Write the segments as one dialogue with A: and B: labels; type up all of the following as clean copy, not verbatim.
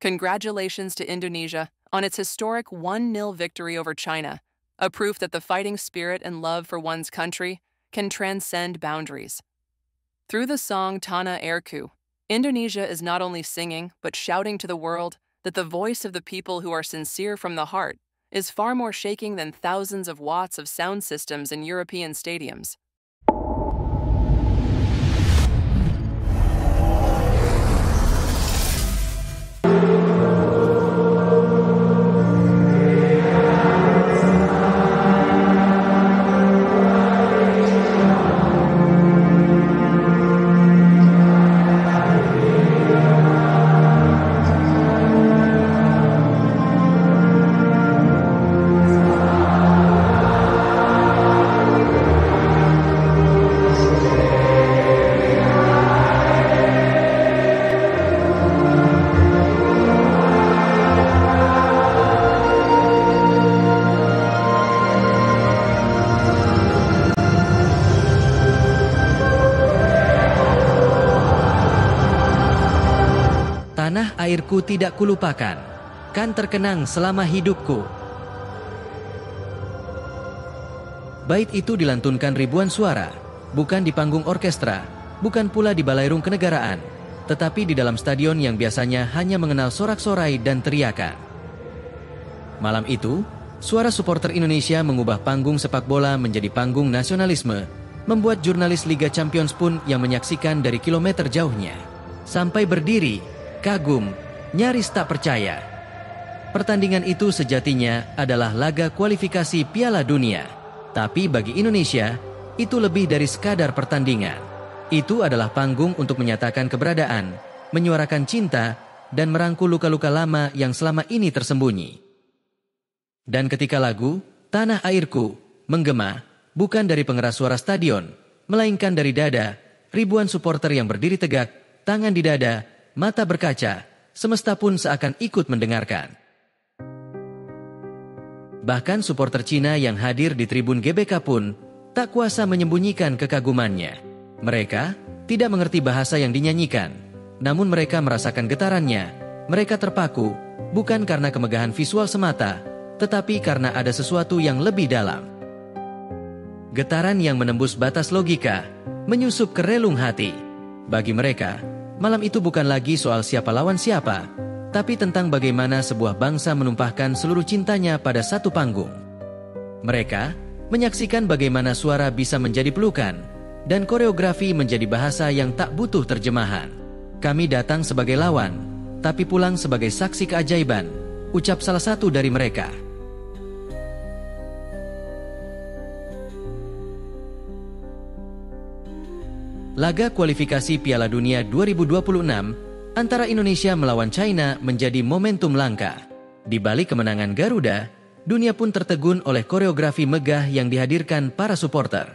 A: Congratulations to Indonesia on its historic 1-0 victory over China, a proof that the fighting spirit and love for one's country can transcend boundaries. Through the song Tanah Airku, Indonesia is not only singing but shouting to the world that the voice of the people who are sincere from the heart is far more shaking than thousands of watts of sound systems in European stadiums.
B: Tanah airku tidak kulupakan, kan terkenang selama hidupku. Bait itu dilantunkan ribuan suara, bukan di panggung orkestra, bukan pula di balairung kenegaraan, tetapi di dalam stadion yang biasanya hanya mengenal sorak-sorai dan teriakan. Malam itu, suara supporter Indonesia mengubah panggung sepak bola menjadi panggung nasionalisme, membuat jurnalis Liga Champions pun yang menyaksikan dari kilometer jauhnya sampai berdiri, kagum, nyaris tak percaya. Pertandingan itu sejatinya adalah laga kualifikasi Piala Dunia. Tapi bagi Indonesia, itu lebih dari sekadar pertandingan. Itu adalah panggung untuk menyatakan keberadaan, menyuarakan cinta, dan merangkul luka-luka lama yang selama ini tersembunyi. Dan ketika lagu Tanah Airku menggema, bukan dari pengeras suara stadion, melainkan dari dada, ribuan supporter yang berdiri tegak, tangan di dada, mata berkaca, semesta pun seakan ikut mendengarkan. Bahkan supporter Cina yang hadir di tribun GBK pun tak kuasa menyembunyikan kekagumannya. Mereka tidak mengerti bahasa yang dinyanyikan, namun mereka merasakan getarannya. Mereka terpaku, bukan karena kemegahan visual semata, tetapi karena ada sesuatu yang lebih dalam. Getaran yang menembus batas logika, menyusup ke relung hati. Bagi mereka, malam itu bukan lagi soal siapa lawan siapa, tapi tentang bagaimana sebuah bangsa menumpahkan seluruh cintanya pada satu panggung. Mereka menyaksikan bagaimana suara bisa menjadi pelukan, dan koreografi menjadi bahasa yang tak butuh terjemahan. Kami datang sebagai lawan, tapi pulang sebagai saksi keajaiban, ucap salah satu dari mereka. Laga kualifikasi Piala Dunia 2026 antara Indonesia melawan China menjadi momentum langka. Di balik kemenangan Garuda, dunia pun tertegun oleh koreografi megah yang dihadirkan para supporter.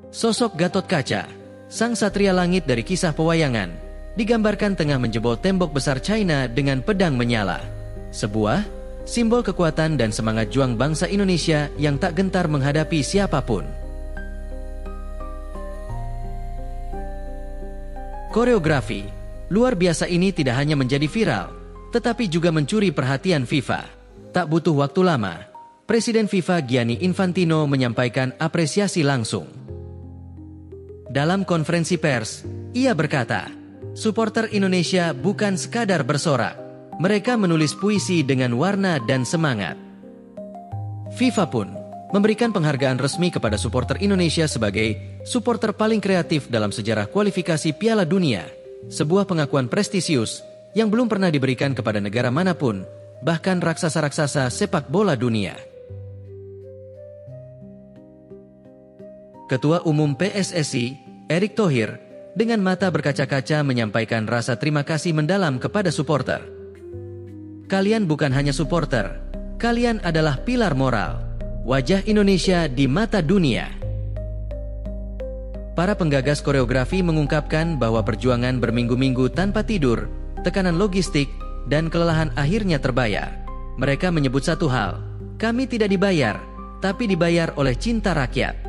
B: Sosok Gatot Kaca, sang satria langit dari kisah pewayangan, digambarkan tengah menjebol tembok besar China dengan pedang menyala. Sebuah simbol kekuatan dan semangat juang bangsa Indonesia yang tak gentar menghadapi siapapun. Koreografi luar biasa ini tidak hanya menjadi viral, tetapi juga mencuri perhatian FIFA. Tak butuh waktu lama, Presiden FIFA Gianni Infantino menyampaikan apresiasi langsung. Dalam konferensi pers, ia berkata, supporter Indonesia bukan sekadar bersorak, mereka menulis puisi dengan warna dan semangat. FIFA pun memberikan penghargaan resmi kepada supporter Indonesia sebagai supporter paling kreatif dalam sejarah kualifikasi Piala Dunia, sebuah pengakuan prestisius yang belum pernah diberikan kepada negara manapun, bahkan raksasa-raksasa sepak bola dunia. Ketua Umum PSSI, Erick Thohir, dengan mata berkaca-kaca menyampaikan rasa terima kasih mendalam kepada supporter. Kalian bukan hanya supporter, kalian adalah pilar moral, wajah Indonesia di mata dunia. Para penggagas koreografi mengungkapkan bahwa perjuangan berminggu-minggu tanpa tidur, tekanan logistik, dan kelelahan akhirnya terbayar. Mereka menyebut satu hal, kami tidak dibayar, tapi dibayar oleh cinta rakyat.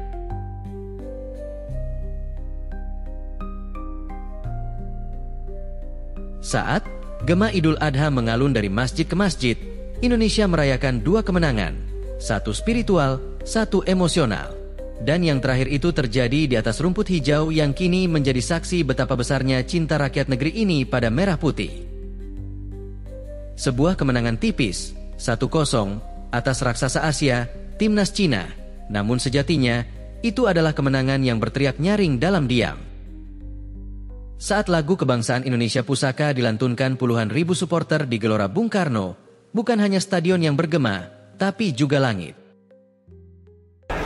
B: Saat Gema Idul Adha mengalun dari masjid ke masjid. Indonesia merayakan dua kemenangan, satu spiritual, satu emosional. Dan yang terakhir itu terjadi di atas rumput hijau yang kini menjadi saksi betapa besarnya cinta rakyat negeri ini pada merah putih. Sebuah kemenangan tipis, 1-0, atas raksasa Asia, timnas Cina. Namun sejatinya, itu adalah kemenangan yang berteriak nyaring dalam diam. Saat lagu kebangsaan Indonesia Pusaka dilantunkan puluhan ribu supporter di Gelora Bung Karno, bukan hanya stadion yang bergema, tapi juga langit.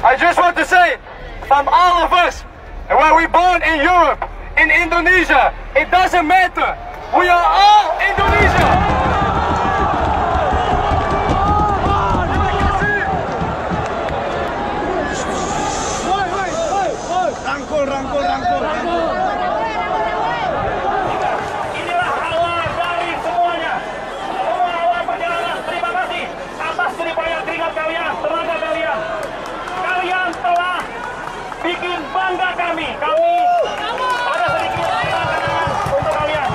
C: I just want to say, from all of us, where we born in Europe, in Indonesia, it doesn't matter. We are all Indonesia. Rangkul. Inilah awal dari semuanya. Semua awal perjalanan. Terima kasih atas jeripaya keringat kalian, tenaga kalian. Kalian telah bikin bangga kami. Ada sedikit kenangan untuk kalian.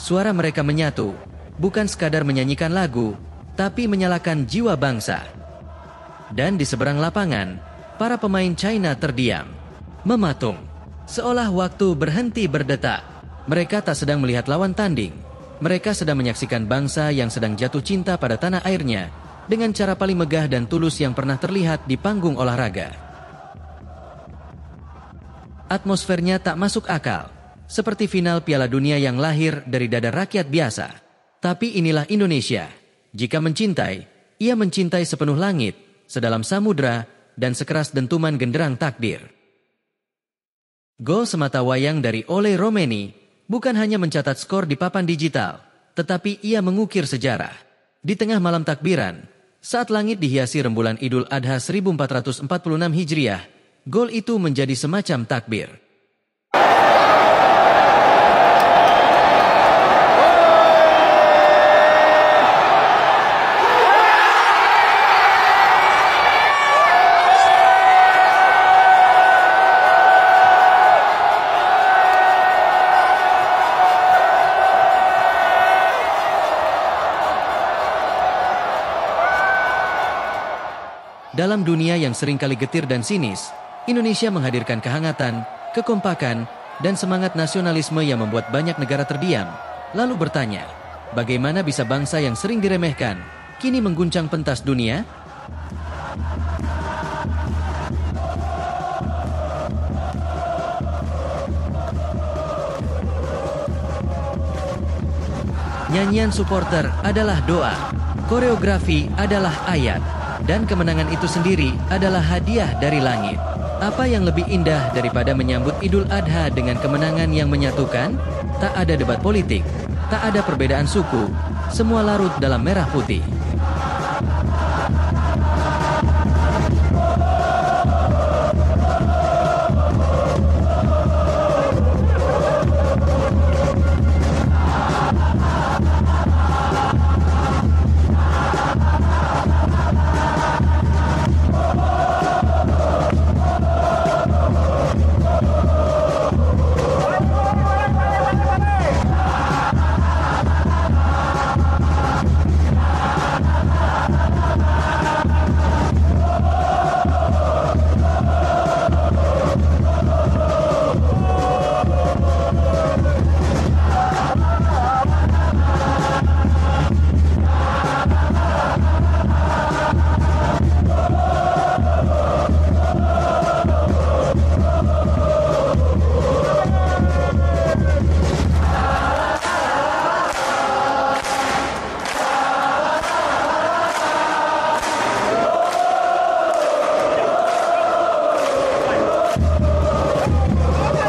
B: Suara mereka menyatu, bukan sekadar menyanyikan lagu, tapi menyalakan jiwa bangsa. Dan di seberang lapangan, para pemain China terdiam, mematung, seolah waktu berhenti berdetak. Mereka tak sedang melihat lawan tanding. Mereka sedang menyaksikan bangsa yang sedang jatuh cinta pada tanah airnya dengan cara paling megah dan tulus yang pernah terlihat di panggung olahraga. Atmosfernya tak masuk akal, seperti final Piala Dunia yang lahir dari dada rakyat biasa. Tapi inilah Indonesia. Jika mencintai, ia mencintai sepenuh langit, sedalam samudra, dan sekeras dentuman genderang takdir. Gol semata wayang dari Ole Romeni bukan hanya mencatat skor di papan digital, tetapi ia mengukir sejarah. Di tengah malam takbiran, saat langit dihiasi rembulan Idul Adha 1446 Hijriah, gol itu menjadi semacam takbir. Dalam dunia yang seringkali getir dan sinis, Indonesia menghadirkan kehangatan, kekompakan, dan semangat nasionalisme yang membuat banyak negara terdiam, lalu bertanya, bagaimana bisa bangsa yang sering diremehkan, kini mengguncang pentas dunia? Nyanyian supporter adalah doa, koreografi adalah ayat, dan kemenangan itu sendiri adalah hadiah dari langit. Apa yang lebih indah daripada menyambut Idul Adha dengan kemenangan yang menyatukan? Tak ada debat politik, tak ada perbedaan suku, semua larut dalam merah putih.